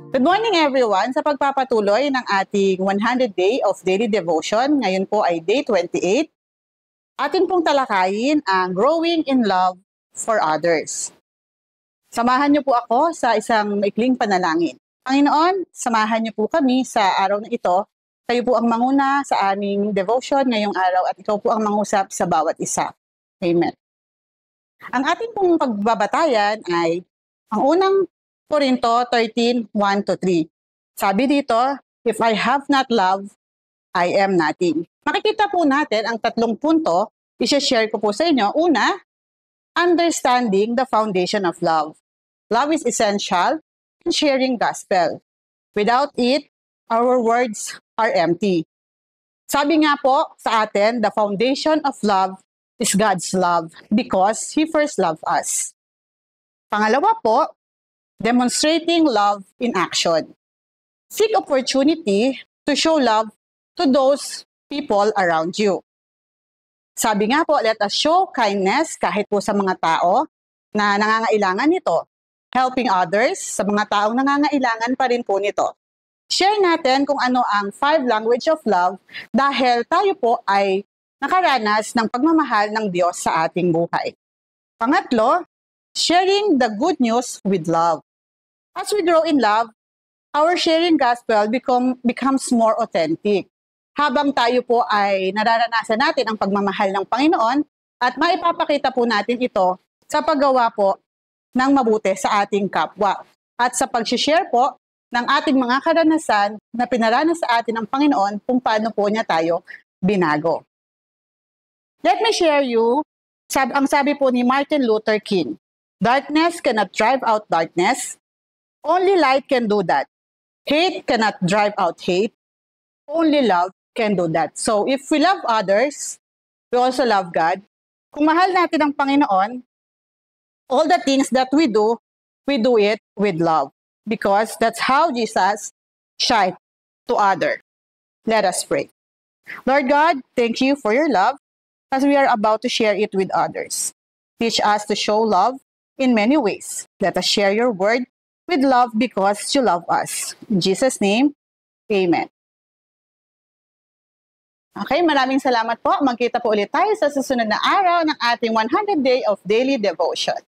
Good morning everyone! Sa pagpapatuloy ng ating 100 Day of Daily Devotion, ngayon po ay Day 28, atin pong talakayin ang Growing in Love for Others. Samahan niyo po ako sa isang maikling panalangin. Panginoon, samahan niyo po kami sa araw na ito. Kayo po ang manguna sa aming devotion ngayong araw at ikaw po ang mangusap sa bawat isa. Amen. Ang ating pong pagbabatayan ay ang unang Corinto 13, 1-3. Sabi dito, if I have not love, I am nothing. Makikita po natin ang tatlong punto, i-share ko po sa inyo. Una, understanding the foundation of love. Love is essential in sharing gospel. Without it, our words are empty. Sabi nga po sa atin, the foundation of love is God's love because He first loved us. Pangalawa po, demonstrating love in action. Seek opportunity to show love to those people around you. Sabi nga po, let us show kindness kahit po sa mga tao na nangangailangan nito. Helping others sa mga taong nangangailangan pa rin po nito. Share natin kung ano ang 5 language of love dahil tayo po ay nakaranas ng pagmamahal ng Diyos sa ating buhay. Pangatlo, sharing the good news with love. As we grow in love, our sharing gospel becomes more authentic. Habang tayo po ay nararanasan natin ang pagmamahal ng Panginoon at maipapakita po natin ito sa paggawa po ng mabuti sa ating kapwa. At sa pag-share po ng ating mga karanasan na pinaranas sa atin ng Panginoon kung paano po niya tayo binago. Let me share you, ang sabi po ni Martin Luther King, darkness cannot drive out darkness. Only light can do that. Hate cannot drive out hate. Only love can do that. So if we love others, we also love God. Kung mahal natin ang Panginoon, all the things that we do it with love. Because that's how Jesus shined to others. Let us pray. Lord God, thank you for your love as we are about to share it with others. Teach us to show love in many ways. Let us share your word with love because you love us. In Jesus' name, Amen. Okay, maraming salamat po. Magkita po ulit tayo sa susunod na araw ng ating 100 Day of Daily Devotion.